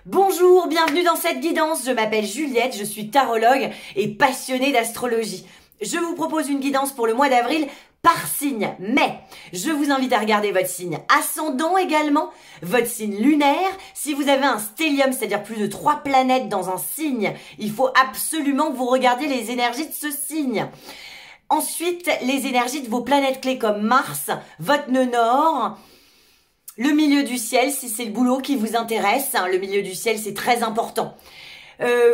Bonjour, bienvenue dans cette guidance. Je m'appelle Juliette, je suis tarologue et passionnée d'astrologie. Je vous propose une guidance pour le mois d'avril par signe, mais je vous invite à regarder votre signe ascendant également, votre signe lunaire. Si vous avez un stellium, c'est-à-dire plus de 3 planètes dans un signe, il faut absolument que vous regardiez les énergies de ce signe. Ensuite, les énergies de vos planètes clés comme Mars, votre nœud nord, le milieu du ciel, si c'est le boulot qui vous intéresse. Le milieu du ciel, c'est très important.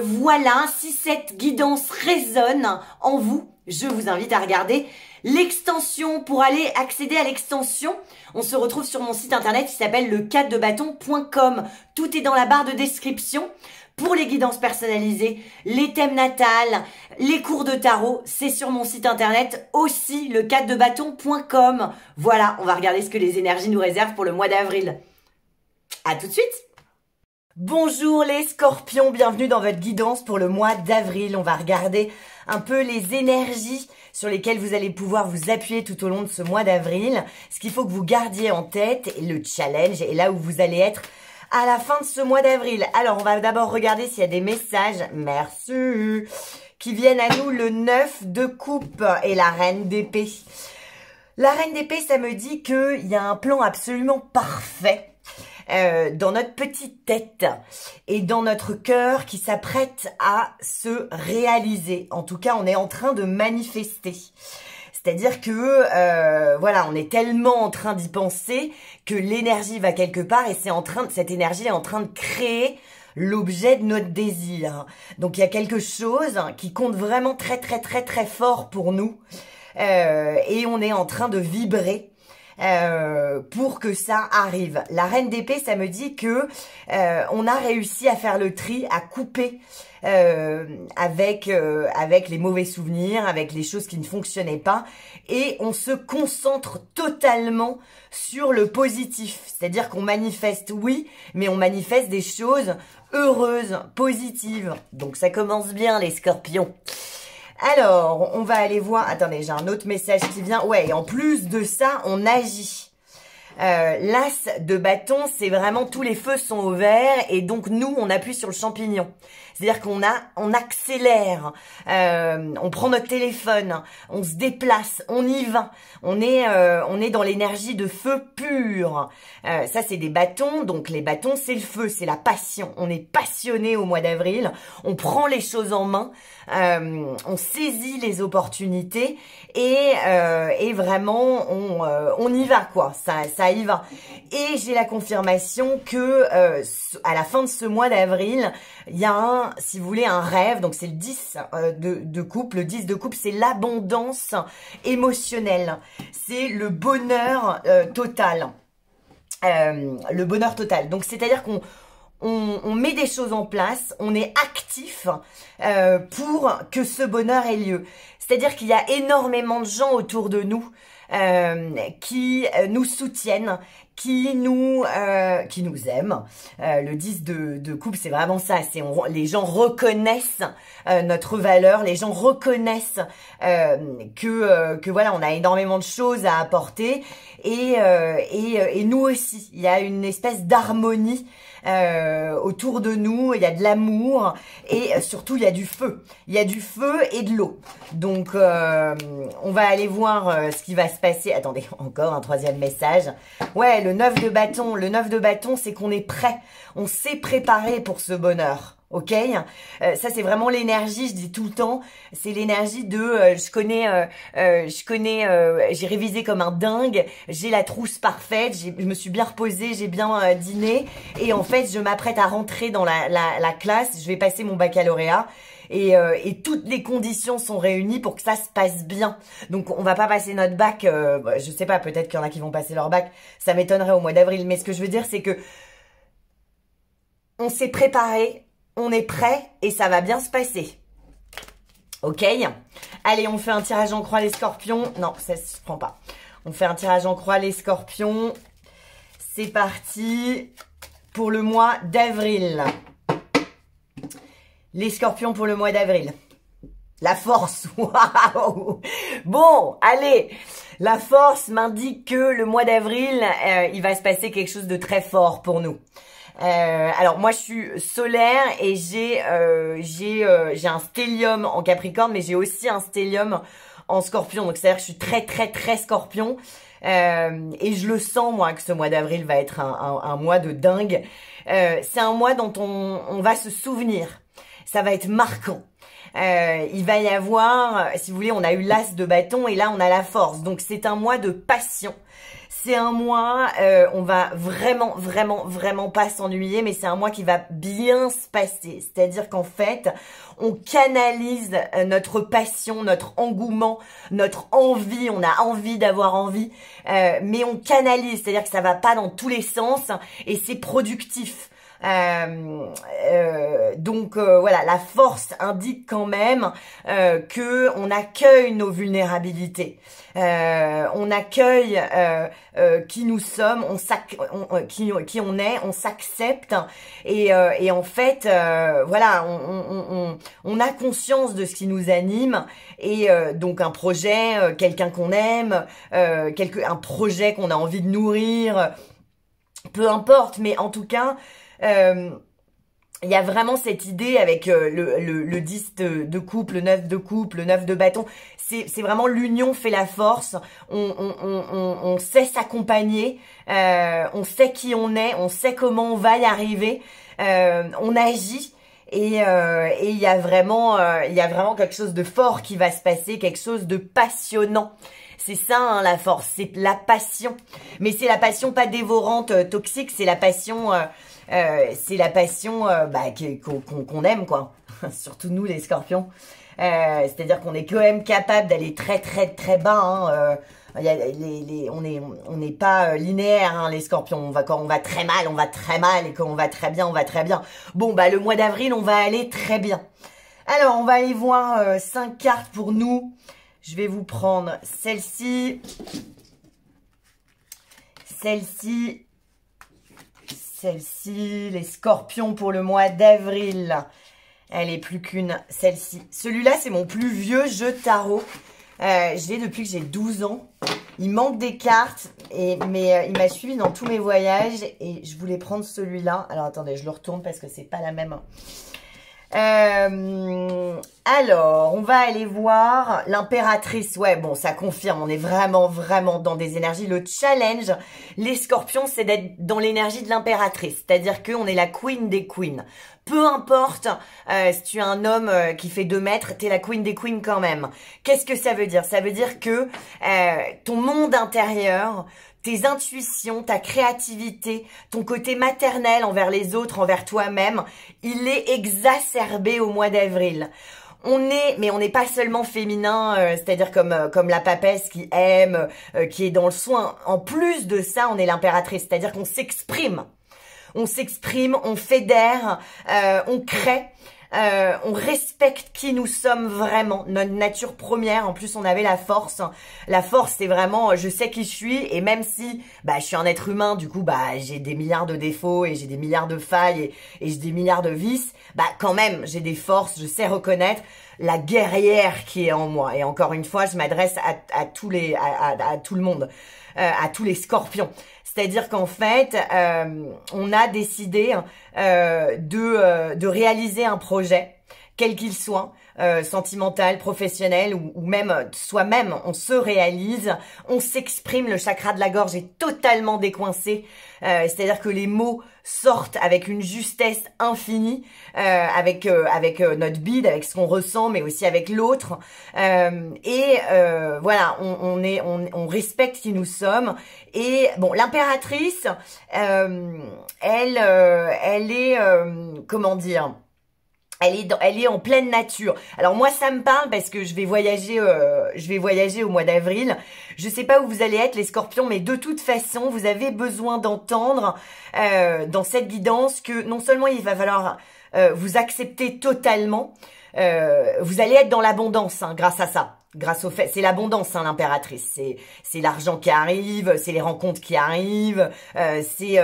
Voilà, si cette guidance résonne en vous, je vous invite à regarder l'extension. Pour aller accéder à l'extension, on se retrouve sur mon site internet qui s'appelle le4debâton.com. Tout est dans la barre de description. Pour les guidances personnalisées, les thèmes natals, les cours de tarot, c'est sur mon site internet aussi, le4debâton.com. Voilà, on va regarder ce que les énergies nous réservent pour le mois d'avril. À tout de suite. Bonjour les scorpions, bienvenue dans votre guidance pour le mois d'avril. On va regarder un peu les énergies sur lesquelles vous allez pouvoir vous appuyer tout au long de ce mois d'avril. Ce qu'il faut que vous gardiez en tête, et le challenge, et là où vous allez être à la fin de ce mois d'avril. Alors, on va d'abord regarder s'il y a des messages, merci, qui viennent à nous. Le 9 de coupe et la reine d'épée. La reine d'épée, ça me dit qu'il y a un plan absolument parfait dans notre petite tête et dans notre cœur qui s'apprête à se réaliser. En tout cas, on est en train de manifester. C'est-à-dire que voilà, on est tellement en train d'y penser que l'énergie va quelque part et cette énergie est en train de créer l'objet de notre désir. Donc il y a quelque chose qui compte vraiment très très très très fort pour nous et on est en train de vibrer pour que ça arrive. La reine d'épée, ça me dit que on a réussi à faire le tri, à couper avec les mauvais souvenirs, avec les choses qui ne fonctionnaient pas, et on se concentre totalement sur le positif. C'est-à-dire qu'on manifeste, oui, mais on manifeste des choses heureuses, positives. Donc ça commence bien les scorpions. Alors, on va aller voir... Attendez, j'ai un autre message qui vient. Ouais, et en plus de ça, on agit. L'as de bâton, c'est vraiment tous les feux sont au vert et donc nous, on appuie sur le champignon. C'est-à-dire on accélère, on prend notre téléphone, on se déplace, on y va. On est dans l'énergie de feu pur. Ça, c'est des bâtons. Donc, les bâtons, c'est le feu, c'est la passion. On est passionné au mois d'avril. On prend les choses en main. On saisit les opportunités et vraiment, on y va, quoi. Ça y va. Et j'ai la confirmation que à la fin de ce mois d'avril, il y a si vous voulez, un rêve. Donc, c'est le 10 de coupe. Le 10 de coupe, c'est l'abondance émotionnelle. C'est le bonheur total. Le bonheur total. Donc, c'est-à-dire qu'on met des choses en place, on est actif pour que ce bonheur ait lieu. C'est-à-dire qu'il y a énormément de gens autour de nous qui nous soutiennent, qui nous aiment. Le 10 de coupe, c'est vraiment ça. Les gens reconnaissent notre valeur, les gens reconnaissent que voilà, on a énormément de choses à apporter et nous aussi. Il y a une espèce d'harmonie autour de nous, il y a de l'amour et surtout il y a du feu. Il y a du feu et de l'eau. Donc on va aller voir ce qui va se passer. Attendez, encore un troisième message. Ouais, le 9 de bâton. Le 9 de bâton, c'est qu'on est prêt. On s'est préparé pour ce bonheur. Ok, ça c'est vraiment l'énergie, je dis tout le temps, c'est l'énergie de j'ai révisé comme un dingue, j'ai la trousse parfaite, je me suis bien reposée, j'ai bien dîné et en fait je m'apprête à rentrer dans la classe, je vais passer mon baccalauréat et toutes les conditions sont réunies pour que ça se passe bien. Donc on va pas passer notre bac, je sais pas, peut-être qu'il y en a qui vont passer leur bac, ça m'étonnerait au mois d'avril, mais ce que je veux dire c'est que on s'est préparé. On est prêt et ça va bien se passer. Ok? Allez, on fait un tirage en croix les scorpions. Non, ça se prend pas. On fait un tirage en croix les scorpions. C'est parti pour le mois d'avril. Les scorpions pour le mois d'avril. La force. Waouh! Bon, allez. La force m'indique que le mois d'avril, il va se passer quelque chose de très fort pour nous. Alors moi je suis solaire et j'ai un stellium en Capricorne, mais j'ai aussi un stellium en Scorpion. Donc c'est-à-dire que je suis très Scorpion. Et je le sens moi que ce mois d'avril va être un mois de dingue. C'est un mois dont on va se souvenir. Ça va être marquant. Il va y avoir, si vous voulez, on a eu l'as de bâton et là on a la force. Donc c'est un mois de passion. C'est un mois, on va vraiment pas s'ennuyer, mais c'est un mois qui va bien se passer. C'est-à-dire qu'en fait, on canalise notre passion, notre engouement, notre envie. On a envie d'avoir envie, mais on canalise. C'est-à-dire que ça va pas dans tous les sens et c'est productif. Donc voilà, la force indique quand même que on accueille nos vulnérabilités, on accueille qui nous sommes, qui on est, on s'accepte et en fait voilà, on a conscience de ce qui nous anime et donc un projet, quelqu'un qu'on aime, un projet qu'on a envie de nourrir, peu importe, mais en tout cas il y a vraiment cette idée avec le 10 de coupe, le 9 de coupe, le 9 de bâton. C'est vraiment l'union fait la force. On sait s'accompagner, on sait qui on est, on sait comment on va y arriver, on agit. Et il y a vraiment quelque chose de fort qui va se passer, quelque chose de passionnant. C'est ça hein, la force, c'est la passion. Mais c'est la passion pas dévorante, toxique, c'est la passion qu'on aime quoi. Surtout nous les Scorpions. C'est-à-dire qu'on est quand même capable d'aller très bas. Hein, on n'est pas linéaire hein, les Scorpions. Quand on va très mal, on va très mal et quand on va très bien, on va très bien. Bon bah le mois d'avril, on va aller très bien. Alors on va aller voir 5 cartes pour nous. Je vais vous prendre celle-ci, les Scorpions pour le mois d'avril. Elle est plus qu'une, celle-ci. Celui-là, c'est mon plus vieux jeu de tarot. Je l'ai depuis que j'ai 12 ans. Il manque des cartes, mais il m'a suivi dans tous mes voyages et je voulais prendre celui-là. Alors, attendez, je le retourne parce que c'est pas la même. Alors, on va aller voir l'impératrice. Ouais, bon, ça confirme. On est vraiment dans des énergies. Le challenge, les Scorpions, c'est d'être dans l'énergie de l'impératrice. C'est-à-dire qu'on est la queen des queens. Peu importe si tu es un homme qui fait 2 mètres, t'es la queen des queens quand même. Qu'est-ce que ça veut dire? Ça veut dire que ton monde intérieur, tes intuitions, ta créativité, ton côté maternel envers les autres, envers toi-même, il est exacerbé au mois d'avril. Mais on n'est pas seulement féminin, c'est-à-dire comme la papesse qui aime, qui est dans le soin. En plus de ça, on est l'impératrice, c'est-à-dire qu'on s'exprime. On s'exprime, on fédère, on crée. On respecte qui nous sommes vraiment, notre nature première. En plus, on avait la force. La force, c'est vraiment, je sais qui je suis. Et même si, je suis un être humain, du coup, j'ai des milliards de défauts et j'ai des milliards de failles et j'ai des milliards de vices. Quand même, j'ai des forces. Je sais reconnaître la guerrière qui est en moi. Et encore une fois, je m'adresse à tout le monde, à tous les Scorpions. C'est-à-dire qu'en fait, on a décidé de réaliser un projet, quel qu'il soit, sentimental, professionnel ou même soi-même, on se réalise, on s'exprime, le chakra de la gorge est totalement décoincé, c'est-à-dire que les mots sortent avec une justesse infinie, avec notre bide, avec ce qu'on ressent, mais aussi avec l'autre, voilà, on respecte qui nous sommes. Et bon, l'impératrice, elle est comment dire? Elle est en pleine nature. Alors moi ça me parle parce que je vais voyager au mois d'avril. Je sais pas où vous allez être les Scorpions, mais de toute façon vous avez besoin d'entendre dans cette guidance que non seulement il va falloir vous accepter totalement, vous allez être dans l'abondance grâce à ça. Grâce au fait, c'est l'abondance, l'impératrice. C'est l'argent qui arrive, c'est les rencontres qui arrivent, c'est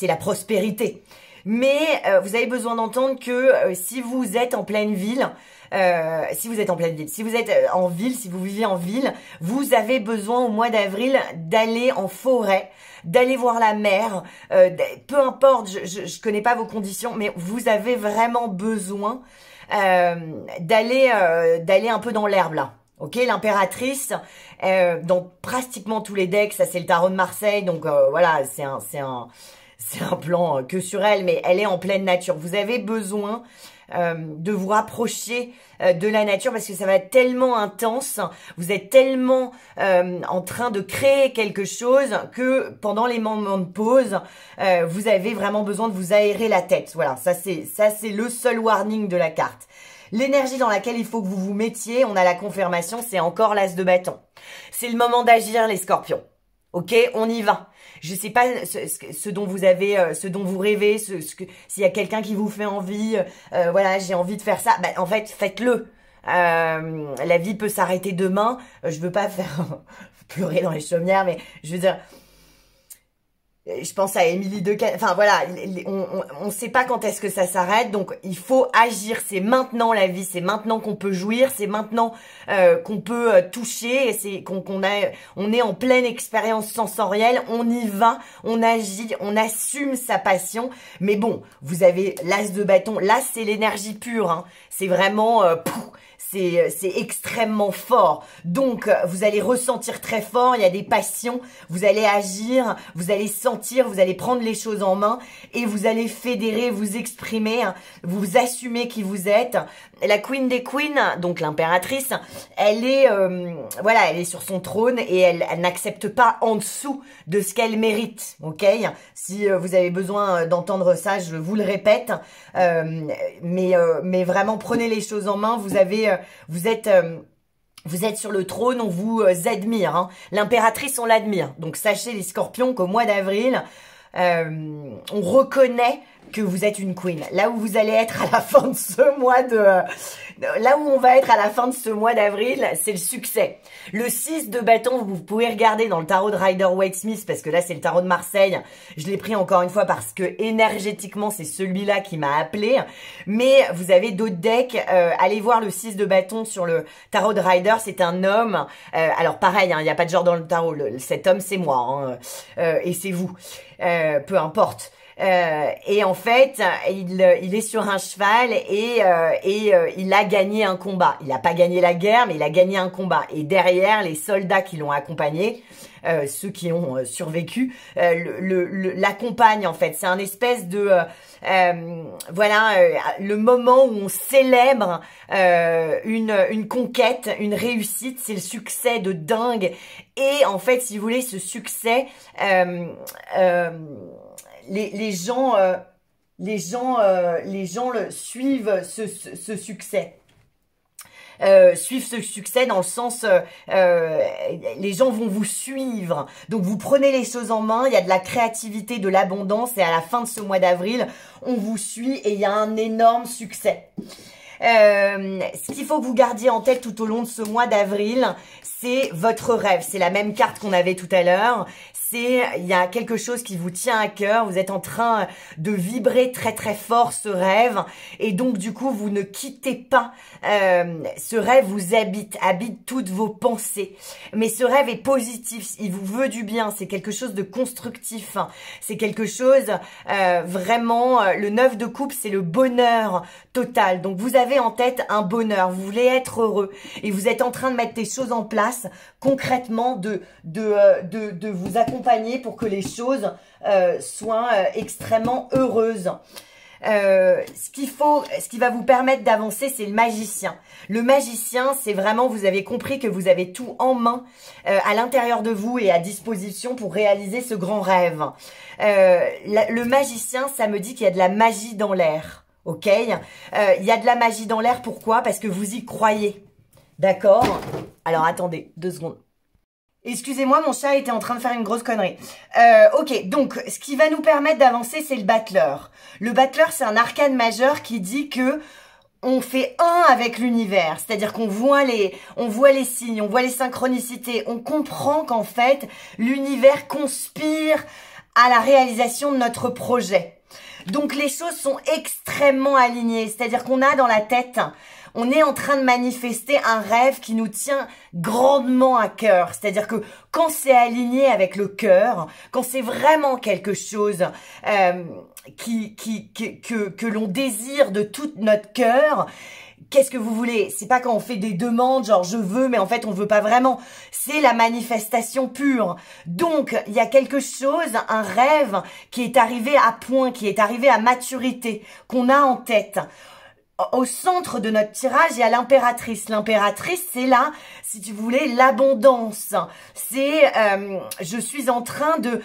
la prospérité. mais vous avez besoin d'entendre que si vous êtes en pleine ville, si vous êtes en ville, si vous vivez en ville, vous avez besoin au mois d'avril d'aller en forêt, d'aller voir la mer, peu importe, je connais pas vos conditions, mais vous avez vraiment besoin d'aller un peu dans l'herbe là. Ok, l'impératrice, dans pratiquement tous les decks, ça c'est le tarot de Marseille, donc voilà, c'est un plan que sur elle, mais elle est en pleine nature. Vous avez besoin de vous rapprocher de la nature parce que ça va être tellement intense, vous êtes tellement en train de créer quelque chose que pendant les moments de pause, vous avez vraiment besoin de vous aérer la tête. Voilà, ça c'est le seul warning de la carte. L'énergie dans laquelle il faut que vous vous mettiez, on a la confirmation, c'est encore l'as de bâton. C'est le moment d'agir, les scorpions. Ok, on y va. Je sais pas ce dont vous avez, ce dont vous rêvez, s'il y a quelqu'un qui vous fait envie, voilà, j'ai envie de faire ça. Ben, en fait, faites-le. La vie peut s'arrêter demain. Je veux pas faire pleurer dans les chaumières, mais je veux dire, je pense à Émilie Dequesne. Enfin voilà, on sait pas quand est-ce que ça s'arrête, donc il faut agir. C'est maintenant la vie, c'est maintenant qu'on peut jouir, c'est maintenant qu'on peut toucher, et c'est on est en pleine expérience sensorielle. On y va, on agit, on assume sa passion. Mais bon, vous avez l'as de bâton. Là, c'est l'énergie pure. Hein. C'est vraiment c'est extrêmement fort. Donc, vous allez ressentir très fort, il y a des passions, vous allez agir, vous allez sentir, vous allez prendre les choses en main et vous allez fédérer, vous exprimer, vous assumer qui vous êtes. La Queen des Queens, donc l'impératrice, elle est voilà, elle est sur son trône et elle n'accepte pas en dessous de ce qu'elle mérite, ok? Si vous avez besoin d'entendre ça, je vous le répète, mais vraiment prenez les choses en main. Vous êtes sur le trône, on vous admire. Hein. L'impératrice, on l'admire. Donc sachez les scorpions qu'au mois d'avril, on reconnaît que vous êtes une queen. Là où vous allez être à la fin de ce mois là où on va être à la fin de ce mois d'avril, c'est le succès. Le 6 de bâton, vous pouvez regarder dans le tarot de Rider-Waite-Smith, parce que là, c'est le tarot de Marseille. Je l'ai pris encore une fois parce que énergétiquement, c'est celui-là qui m'a appelé. Mais vous avez d'autres decks. Allez voir le 6 de bâton sur le tarot de Rider. C'est un homme. Alors pareil, il n'y a pas de genre dans le tarot. Cet homme, c'est moi. Hein, et c'est vous. Peu importe. Et en fait, il est sur un cheval et il a gagné un combat. Il n'a pas gagné la guerre, mais il a gagné un combat. Et derrière, les soldats qui l'ont accompagné, ceux qui ont survécu, l'accompagnent en fait. C'est un espèce de voilà, le moment où on célèbre une conquête, une réussite. C'est le succès de dingue. Et en fait, si vous voulez, ce succès les gens suivent ce succès. Suivent ce succès dans le sens les gens vont vous suivre, donc vous prenez les choses en main, il y a de la créativité, de l'abondance, et à la fin de ce mois d'avril on vous suit et il y a un énorme succès. Ce qu'il faut que vous gardiez en tête tout au long de ce mois d'avril, c'est votre rêve. C'est la même carte qu'on avait tout à l'heure. Il y a quelque chose qui vous tient à cœur. Vous êtes en train de vibrer très très fort ce rêve. Et donc du coup, vous ne quittez pas. Ce rêve vous habite toutes vos pensées. Mais ce rêve est positif. Il vous veut du bien. C'est quelque chose de constructif. C'est quelque chose vraiment. Le 9 de coupe, c'est le bonheur total. Donc vous avez en tête un bonheur. Vous voulez être heureux. Et vous êtes en train de mettre des choses en place concrètement, de vous accompagner pour que les choses soient extrêmement heureuses. Ce qui va vous permettre d'avancer, c'est le magicien. Le magicien, c'est vraiment, vous avez compris que vous avez tout en main à l'intérieur de vous et à disposition pour réaliser ce grand rêve. Le magicien, ça me dit qu'il y a de la magie dans l'air. Ok, il y a de la magie dans l'air, pourquoi? Parce que vous y croyez. D'accord? Alors attendez, 2 secondes. Excusez-moi, mon chat était en train de faire une grosse connerie. Ok, donc ce qui va nous permettre d'avancer, c'est le battleur. Le battleur, c'est un arcane majeur qui dit que on fait un avec l'univers, c'est-à-dire qu'on voit les signes, on voit les synchronicités, on comprend qu'en fait, l'univers conspire à la réalisation de notre projet. Donc les choses sont extrêmement alignées, c'est-à-dire qu'on a dans la tête, on est en train de manifester un rêve qui nous tient grandement à cœur. C'est-à-dire que quand c'est aligné avec le cœur, quand c'est vraiment quelque chose que l'on désire de tout notre cœur, qu'est-ce que vous voulez? C'est pas quand on fait des demandes, genre je veux, mais en fait on veut pas vraiment. C'est la manifestation pure. Donc, il y a quelque chose, un rêve qui est arrivé à point, qui est arrivé à maturité, qu'on a en tête. Au centre de notre tirage, il y a l'impératrice. L'impératrice, c'est là, si tu voulais, l'abondance. C'est, je suis en train de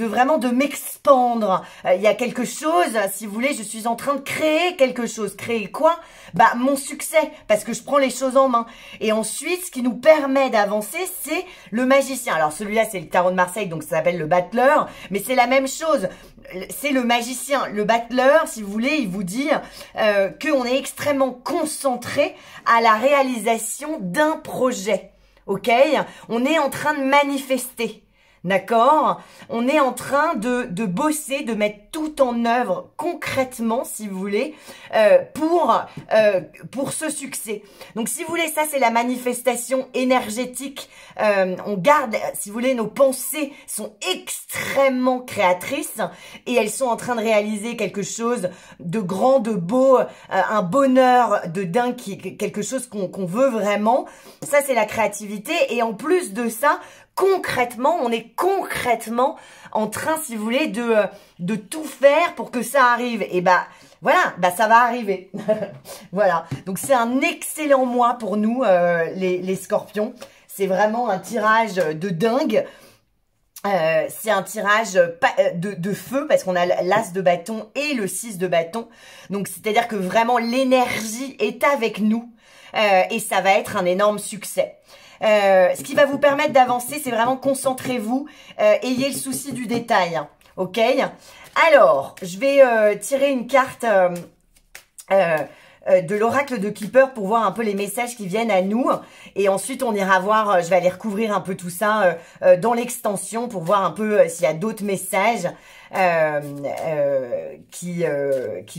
vraiment de m'expandre. Il y a quelque chose, si vous voulez, je suis en train de créer quelque chose. Créer quoi? Bah, mon succès, parce que je prends les choses en main. Et ensuite, ce qui nous permet d'avancer, c'est le magicien. Alors, celui-là, c'est le tarot de Marseille, donc ça s'appelle le battleur, mais c'est la même chose. C'est le magicien. Le battleur, si vous voulez, il vous dit qu'on est extrêmement concentré à la réalisation d'un projet. Ok? On est en train de manifester. D'accord? On est en train de bosser, de mettre tout en œuvre concrètement, si vous voulez, pour ce succès. Donc, si vous voulez, ça, c'est la manifestation énergétique. On garde, si vous voulez, nos pensées sont extrêmement créatrices et elles sont en train de réaliser quelque chose de grand, de beau, un bonheur de dingue, quelque chose qu'on veut vraiment. Ça, c'est la créativité. Et en plus de ça, concrètement, on est concrètement en train, si vous voulez, de tout faire pour que ça arrive. Et bah, voilà, bah ça va arriver. Voilà. Donc, c'est un excellent mois pour nous, les scorpions. C'est vraiment un tirage de dingue. C'est un tirage de feu parce qu'on a l'as de bâton et le 6 de bâton. Donc, c'est-à-dire que vraiment, l'énergie est avec nous et ça va être un énorme succès. Ce qui va vous permettre d'avancer, c'est vraiment concentrez-vous, ayez le souci du détail, ok? Alors, je vais tirer une carte de l'oracle de Keeper pour voir un peu les messages qui viennent à nous. Et ensuite, on ira voir, je vais aller recouvrir un peu tout ça dans l'extension pour voir un peu s'il y a d'autres messages qui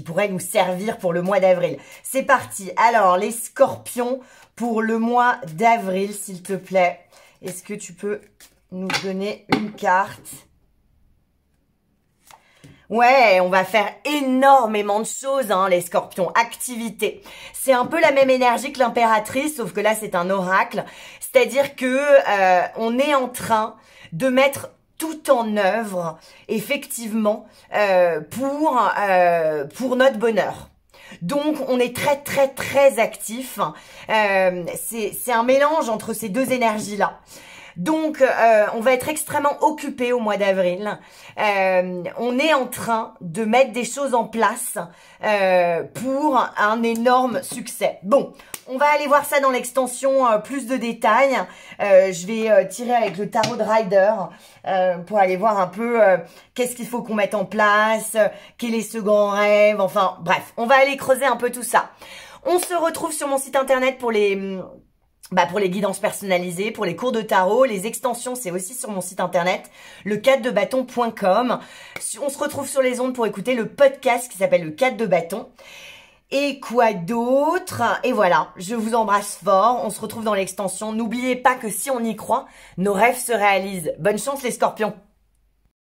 pourraient nous servir pour le mois d'avril. C'est parti. Alors, les scorpions, pour le mois d'avril, s'il te plaît, est-ce que tu peux nous donner une carte? Ouais, on va faire énormément de choses, hein, les scorpions. Activité. C'est un peu la même énergie que l'impératrice, sauf que là, c'est un oracle. C'est-à-dire que on est en train de mettre tout en œuvre, effectivement, pour notre bonheur. Donc, on est très, très, très actif. C'est un mélange entre ces deux énergies-là. Donc, on va être extrêmement occupé au mois d'avril. On est en train de mettre des choses en place pour un énorme succès. Bon, on va aller voir ça dans l'extension, plus de détails. Je vais tirer avec le tarot de Rider pour aller voir un peu qu'est-ce qu'il faut qu'on mette en place, quel est ce grand rêve, enfin bref, on va aller creuser un peu tout ça. On se retrouve sur mon site internet pour les guidances personnalisées, pour les cours de tarot. Les extensions, c'est aussi sur mon site internet, le 4debâton.com. On se retrouve sur les ondes pour écouter le podcast qui s'appelle le 4 de bâton. Et quoi d'autre? Et voilà, je vous embrasse fort. On se retrouve dans l'extension. N'oubliez pas que si on y croit, nos rêves se réalisent. Bonne chance les scorpions!